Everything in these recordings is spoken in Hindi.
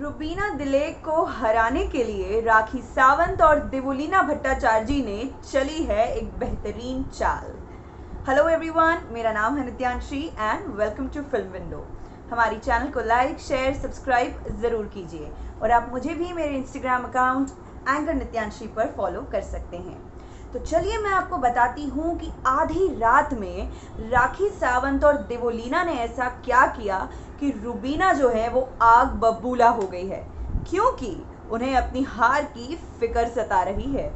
रुबीना दिलेक को हराने के लिए राखी सावंत और देवोलीना भट्टाचार्य ने चली है एक बेहतरीन चाल। हेलो एवरीवन, मेरा नाम है Nityanshi and welcome to film window. हमारी चैनल को लाइक, शेयर, सब्सक्राइब ज़रूर कीजिए और आप मुझे भी मेरे इंस्टाग्राम अकाउंट एंकर नित्यांशी पर फॉलो कर सकते हैं। तो चलिए मैं आपको बताती हूँ कि आधी रात में राखी सावंत और देवोलीना ने ऐसा क्या किया कि रुबीना जो है वो आग बबूला हो गई है, क्योंकि उन्हें अपनी हार की फिक्र सता रही है।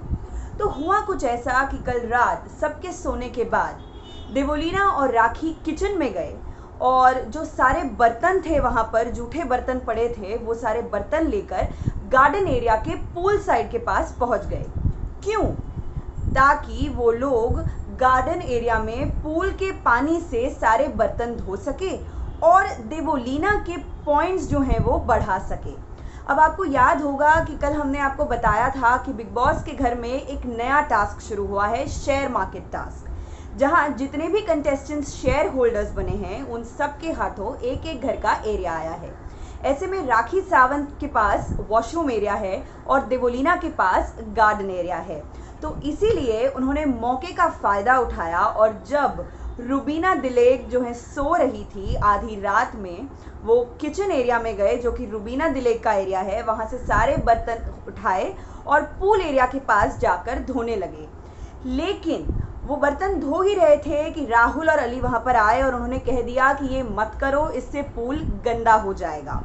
तो हुआ कुछ ऐसा कि कल रात सबके सोने के बाद देवोलीना और राखी किचन में गए और जो सारे बर्तन थे वहाँ पर, जूठे बर्तन पड़े थे, वो सारे बर्तन लेकर गार्डन एरिया के पूल साइड के पास पहुँच गए। क्यों? ताकि वो लोग गार्डन एरिया में पूल के पानी से सारे बर्तन धो सके और देवोलीना के पॉइंट्स जो हैं वो बढ़ा सके। अब आपको याद होगा कि कल हमने आपको बताया था कि बिग बॉस के घर में एक नया टास्क शुरू हुआ है, शेयर मार्केट टास्क, जहां जितने भी कंटेस्टेंट्स शेयर होल्डर्स बने हैं उन सब के हाथों एक एक घर का एरिया आया है। ऐसे में राखी सावंत के पास वॉशरूम एरिया है और देवोलीना के पास गार्डन एरिया है। तो इसीलिए उन्होंने मौके का फ़ायदा उठाया और जब रुबीना दिलेक जो है सो रही थी आधी रात में, वो किचन एरिया में गए जो कि रुबीना दिलेक का एरिया है, वहाँ से सारे बर्तन उठाए और पूल एरिया के पास जाकर धोने लगे। लेकिन वो बर्तन धो ही रहे थे कि राहुल और अली वहाँ पर आए और उन्होंने कह दिया कि ये मत करो, इससे पूल गंदा हो जाएगा।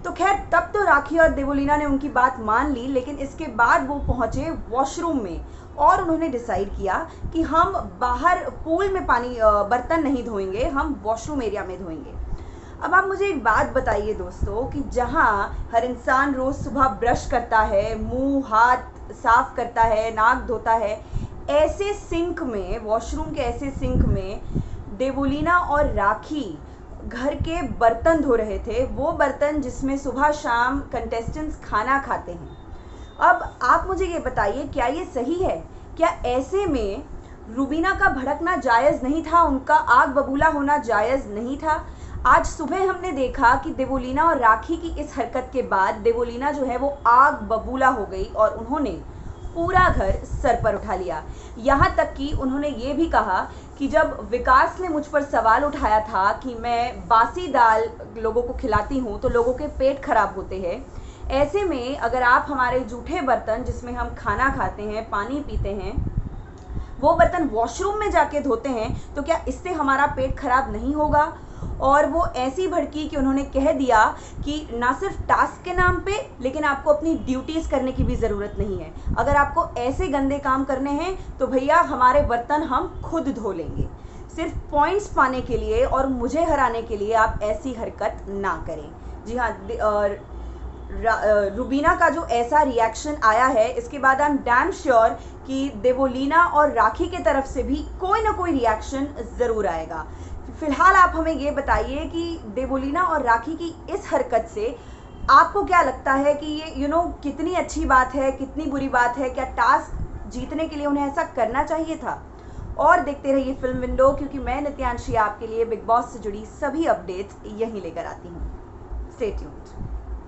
तो खैर तब तो राखी और देवोलीना ने उनकी बात मान ली, लेकिन इसके बाद वो पहुँचे वॉशरूम में और उन्होंने डिसाइड किया कि हम बाहर पूल में बर्तन नहीं धोएंगे, हम वॉशरूम एरिया में धोएंगे। अब आप मुझे एक बात बताइए दोस्तों कि जहाँ हर इंसान रोज़ सुबह ब्रश करता है, मुंह हाथ साफ करता है, नाक धोता है, ऐसे सिंक में, वॉशरूम के ऐसे सिंक में देवोलीना और राखी घर के बर्तन धो रहे थे, वो बर्तन जिसमें सुबह शाम कंटेस्टेंट्स खाना खाते हैं। अब आप मुझे ये बताइए, क्या ये सही है? क्या ऐसे में रुबीना का भड़कना जायज़ नहीं था, उनका आग बबूला होना जायज़ नहीं था? आज सुबह हमने देखा कि देवोलीना और राखी की इस हरकत के बाद देवोलीना जो है वो आग बबूला हो गई और उन्होंने पूरा घर सर पर उठा लिया। यहाँ तक कि उन्होंने ये भी कहा कि जब विकास ने मुझ पर सवाल उठाया था कि मैं बासी दाल लोगों को खिलाती हूँ तो लोगों के पेट खराब होते हैं, ऐसे में अगर आप हमारे जूठे बर्तन जिसमें हम खाना खाते हैं, पानी पीते हैं, वो बर्तन वॉशरूम में जाके धोते हैं तो क्या इससे हमारा पेट खराब नहीं होगा? और वो ऐसी भड़की कि उन्होंने कह दिया कि ना सिर्फ टास्क के नाम पे, लेकिन आपको अपनी ड्यूटीज़ करने की भी ज़रूरत नहीं है। अगर आपको ऐसे गंदे काम करने हैं तो भैया हमारे बर्तन हम खुद धो लेंगे। सिर्फ पॉइंट्स पाने के लिए और मुझे हराने के लिए आप ऐसी हरकत ना करें। जी हाँ, रुबीना का जो ऐसा रिएक्शन आया है, इसके बाद आई एम डैम श्योर कि देवोलीना और राखी के तरफ से भी कोई ना कोई रिएक्शन ज़रूर आएगा। फिलहाल आप हमें ये बताइए कि देवोलीना और राखी की इस हरकत से आपको क्या लगता है कि ये कितनी अच्छी बात है, कितनी बुरी बात है? क्या टास्क जीतने के लिए उन्हें ऐसा करना चाहिए था? और देखते रहिए फिल्म विंडो, क्योंकि मैं नित्यांशी आपके लिए बिग बॉस से जुड़ी सभी अपडेट्स यहीं लेकर आती हूँ। Stay tuned.